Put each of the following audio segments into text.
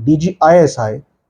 DG ISI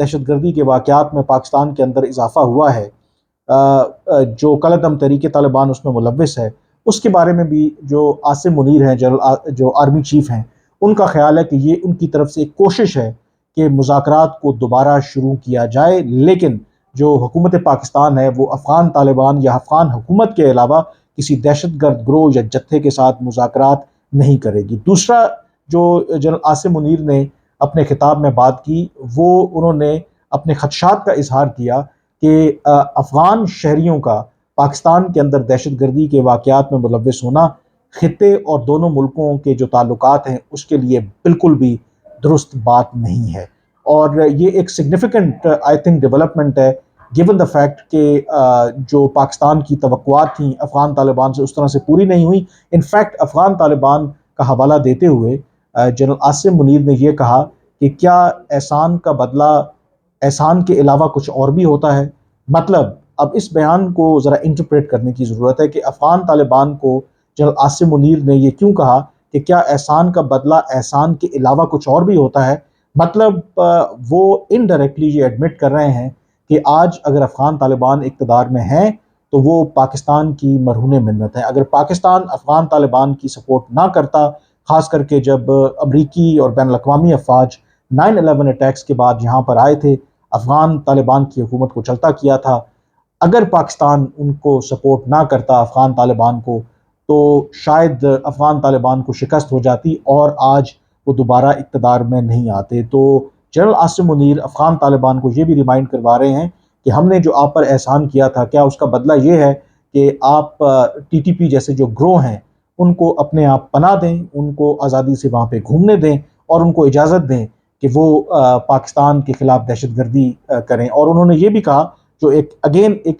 دہشت گردی کے واقعات میں پاکستان کے اندر اضافہ ہوا ہے، جو کالعدم تحریک طالبان اس میں ملوث ہے، اس کے بارے میں بھی جو عاصم منیر ہیں، جو آرمی چیف ہیں، ان کا خیال ہے کہ یہ ان کی طرف سے ایک کوشش ہے کہ مذاکرات کو دوبارہ شروع کیا جائے، لیکن جو حکومت پاکستان ہے وہ افغان طالبان یا افغان حکومت کے علاوہ کسی دہشت گرد گروہ یا جتھے کے ساتھ مذاکرات نہیں کرے گی۔ دوسرا جو جنرل عاصم منیر نے اپنے خطاب میں بات کی، وہ انہوں نے اپنے خدشات کا اظہار کیا کہ افغان شہریوں کا پاکستان کے اندر دہشت گردی کے واقعات میں ملوث ہونا خطے اور دونوں ملکوں کے جو تعلقات ہیں اس کے لیے بالکل بھی درست بات نہیں ہے، اور یہ ایک سگنیفیکنٹ آئی تھنک ڈیولپمنٹ ہے گیون دا فیکٹ کہ جو پاکستان کی توقعات تھیں افغان طالبان سے اس طرح سے پوری نہیں ہوئی۔ انفیکٹ افغان طالبان کا حوالہ دیتے ہوئے جنرل عاصم منیر نے یہ کہا کہ کیا احسان کا بدلہ احسان کے علاوہ کچھ اور بھی ہوتا ہے؟ مطلب اب اس بیان کو ذرا انٹرپریٹ کرنے کی ضرورت ہے کہ افغان طالبان کو جنرل عاصم منیر نے یہ کیوں کہا کہ کیا احسان کا بدلہ احسان کے علاوہ کچھ اور بھی ہوتا ہے؟ مطلب وہ انڈائریکٹلی یہ ایڈمٹ کر رہے ہیں کہ آج اگر افغان طالبان اقتدار میں ہیں تو وہ پاکستان کی مرہون منت ہے۔ اگر پاکستان افغان طالبان کی سپورٹ نہ کرتا، خاص کر کے جب امریکی اور بین الاقوامی افواج 9/11 اٹیکس کے بعد یہاں پر آئے تھے، افغان طالبان کی حکومت کو چلتا کیا تھا، اگر پاکستان ان کو سپورٹ نہ کرتا افغان طالبان کو، تو شاید افغان طالبان کو شکست ہو جاتی اور آج وہ دوبارہ اقتدار میں نہیں آتے۔ تو جنرل عاصم منیر افغان طالبان کو یہ بھی ریمائنڈ کروا رہے ہیں کہ ہم نے جو آپ پر احسان کیا تھا، کیا اس کا بدلہ یہ ہے کہ آپ ٹی ٹی پی جیسے جو گروہ ہیں ان کو اپنے آپ پناہ دیں، ان کو آزادی سے وہاں پہ گھومنے دیں اور ان کو اجازت دیں کہ وہ پاکستان کے خلاف دہشت گردی کریں۔ اور انہوں نے یہ بھی کہا، جو ایک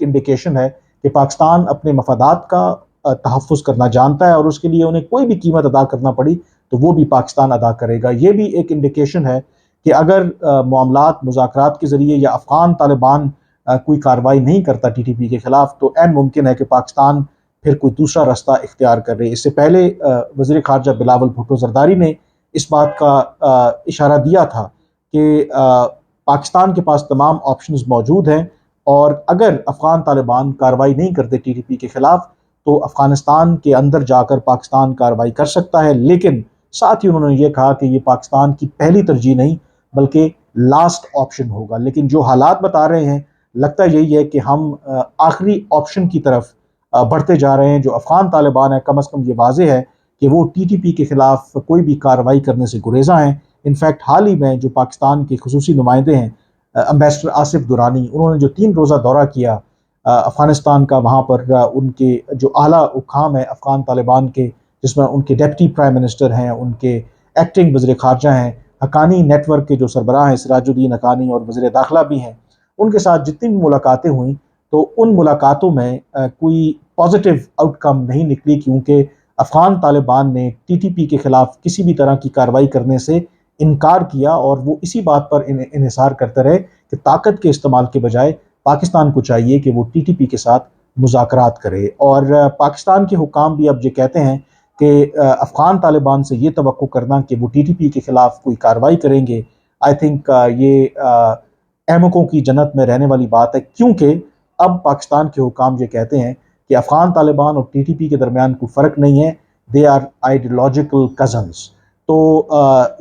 انڈیکیشن ہے کہ پاکستان اپنے مفادات کا تحفظ کرنا جانتا ہے اور اس کے لیے انہیں کوئی بھی قیمت ادا کرنا پڑی تو وہ بھی پاکستان ادا کرے گا۔ یہ بھی ایک انڈیکیشن ہے کہ اگر معاملات مذاکرات کے ذریعے یا افغان طالبان کوئی کارروائی نہیں کرتا ٹی ٹی پی کے خلاف، تو عین ممکن ہے کہ پاکستان پھر کوئی دوسرا رستہ اختیار کر رہے۔ اس سے پہلے وزیر خارجہ بلاول بھٹو زرداری نے اس بات کا اشارہ دیا تھا کہ پاکستان کے پاس تمام آپشنز موجود ہیں، اور اگر افغان طالبان کارروائی نہیں کرتے ٹی ٹی پی کے خلاف تو افغانستان کے اندر جا کر پاکستان کارروائی کر سکتا ہے، لیکن ساتھ ہی انہوں نے یہ کہا کہ یہ پاکستان کی پہلی ترجیح نہیں بلکہ لاسٹ آپشن ہوگا۔ لیکن جو حالات بتا رہے ہیں، لگتا یہی ہے کہ ہم آخری آپشن کی طرف بڑھتے جا رہے ہیں۔ جو افغان طالبان ہے، کم از کم یہ واضح ہے کہ وہ ٹی ٹی پی کے خلاف کوئی بھی کارروائی کرنے سے گریزاں ہیں۔ انفیکٹ حال ہی میں جو پاکستان کے خصوصی نمائندے ہیں امبیسڈر آصف درانی، انہوں نے جو 3 روزہ دورہ کیا افغانستان کا، وہاں پر ان کے جو اعلیٰ حکام ہیں افغان طالبان کے، جس میں ان کے ڈپٹی پرائم منسٹر ہیں، ان کے ایکٹنگ وزیر خارجہ ہیں، حقانی نیٹ ورک کے جو سربراہ ہیں سراج الدین حقانی اور وزیر داخلہ بھی ہیں، ان کے ساتھ جتنی بھی ملاقاتیں ہوئیں تو ان ملاقاتوں میں کوئی پازیٹیو آؤٹ کم نہیں نکلی، کیونکہ افغان طالبان نے ٹی ٹی پی کے خلاف کسی بھی طرح کی کارروائی کرنے سے انکار کیا، اور وہ اسی بات پر انحصار کرتے رہے کہ طاقت کے استعمال کے بجائے پاکستان کو چاہیے کہ وہ ٹی ٹی پی کے ساتھ مذاکرات کرے۔ اور پاکستان کے حکام بھی اب یہ کہتے ہیں کہ افغان طالبان سے یہ توقع کرنا کہ وہ ٹی ٹی پی کے خلاف کوئی کارروائی کریں گے، آئی تھنک یہ احمقوں کی جنت میں رہنے والی بات ہے، کیونکہ اب پاکستان کے حکام یہ کہتے ہیں کہ افغان طالبان اور ٹی ٹی پی کے درمیان کوئی فرق نہیں ہے، دے آر آئیڈیولوجیکل کزنز۔ تو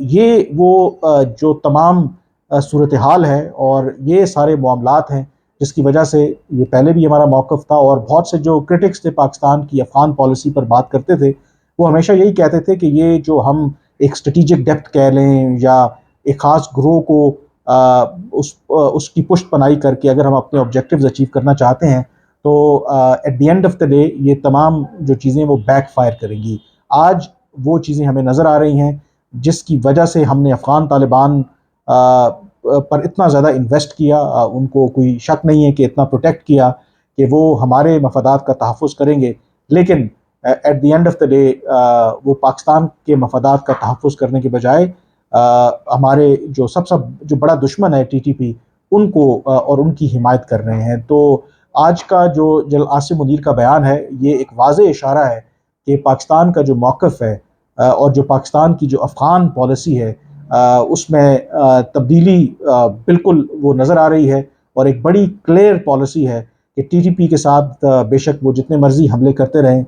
یہ وہ جو تمام صورتحال ہے اور یہ سارے معاملات ہیں جس کی وجہ سے یہ پہلے بھی ہمارا موقف تھا، اور بہت سے جو کرٹکس تھے پاکستان کی افغان پالیسی پر بات کرتے تھے، وہ ہمیشہ یہی کہتے تھے کہ یہ جو ہم ایک اسٹریٹجک ڈیپتھ کہہ لیں یا ایک خاص گروہ کو اس کی پشت پناہی کر کے اگر ہم اپنے آبجیکٹیوز اچیو کرنا چاہتے ہیں تو at the end of the day یہ تمام جو چیزیں وہ بیک فائر کریں گی۔ آج وہ چیزیں ہمیں نظر آ رہی ہیں جس کی وجہ سے ہم نے افغان طالبان پر اتنا زیادہ انویسٹ کیا، ان کو کوئی شک نہیں ہے کہ اتنا پروٹیکٹ کیا کہ وہ ہمارے مفادات کا تحفظ کریں گے، لیکن at the end of the day وہ پاکستان کے مفادات کا تحفظ کرنے کے بجائے ہمارے جو بڑا دشمن ہے ٹی ٹی پی، ان کو اور ان کی حمایت کر رہے ہیں۔ تو آج کا جو جنرل عاصم منیر کا بیان ہے، یہ ایک واضح اشارہ ہے کہ پاکستان کا جو موقف ہے اور جو پاکستان کی جو افغان پالیسی ہے اس میں تبدیلی بالکل وہ نظر آ رہی ہے، اور ایک بڑی کلیئر پالیسی ہے کہ ٹی ٹی پی کے ساتھ بے شک وہ جتنے مرضی حملے کرتے رہیں،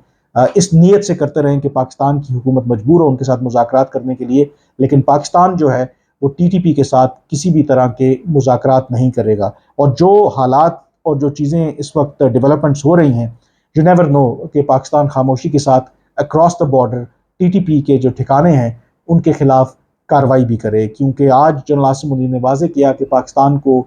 اس نیت سے کرتے رہیں کہ پاکستان کی حکومت مجبور ہو ان کے ساتھ مذاکرات کرنے کے لیے، لیکن پاکستان جو ہے وہ ٹی ٹی پی کے ساتھ کسی بھی طرح کے مذاکرات نہیں کرے گا۔ اور جو حالات اور جو چیزیں اس وقت ڈیولپمنٹس ہو رہی ہیں، یو نیور نو کہ پاکستان خاموشی کے ساتھ across the border T T P کے جو ٹھکانے ہیں ان کے خلاف کارروائی بھی کرے، کیونکہ آج جنرل عاصم منیر نے واضح کیا کہ پاکستان کو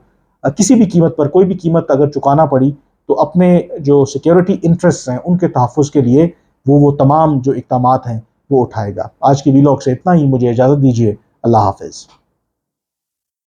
کسی بھی قیمت پر کوئی بھی قیمت اگر چکانا پڑی تو اپنے جو سیکیورٹی انٹرسٹ ہیں ان کے تحفظ کے لیے وہ تمام جو اقدامات ہیں وہ اٹھائے گا۔ آج کی ویلاگ سے اتنا ہی، مجھے اجازت دیجیے، اللہ حافظ۔